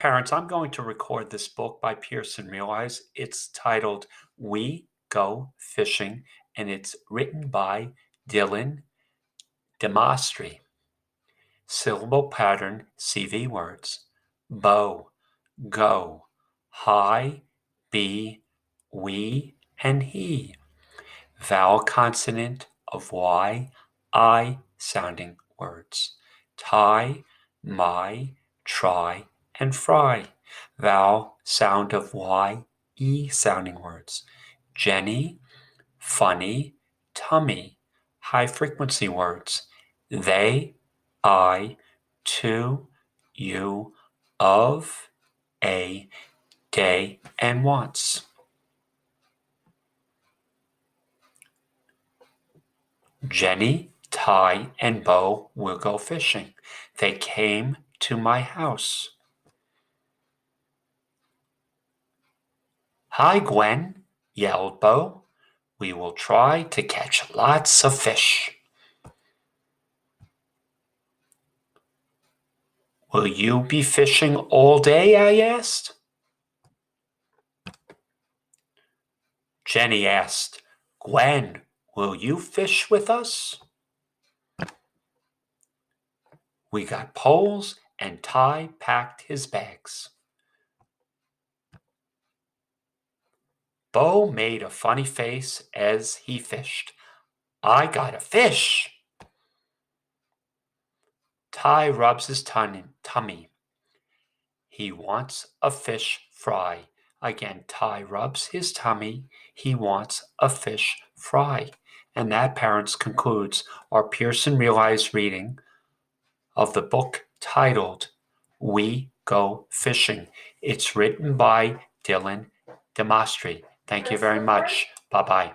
Parents, I'm going to record this book by Pearson Realize. It's titled We Go Fishing, and it's written by Demastri. Syllable pattern, CV words. Bow, go, high, be, we, and he. Vowel consonant of Y, I sounding words. Tie, my, try, and fry. Vowel sound of Y, E sounding words. Jenny, funny, tummy. High frequency words. They, I, to, you, of, a, day, and once. Jenny, Ty, and Bo will go fishing. They came to my house. Hi, Gwen, yelled Bo. We will try to catch lots of fish. Will you be fishing all day? I asked. Jenny asked, Gwen, will you fish with us? We got poles, and Ty packed his bags. Bo made a funny face as he fished. I got a fish. Ty rubs his tummy. He wants a fish fry. Again, Ty rubs his tummy. He wants a fish fry. And that, parents, concludes our Pearson Realize reading of the book titled We Go Fishing. It's written by Demastri. Thank you very much. Bye-bye.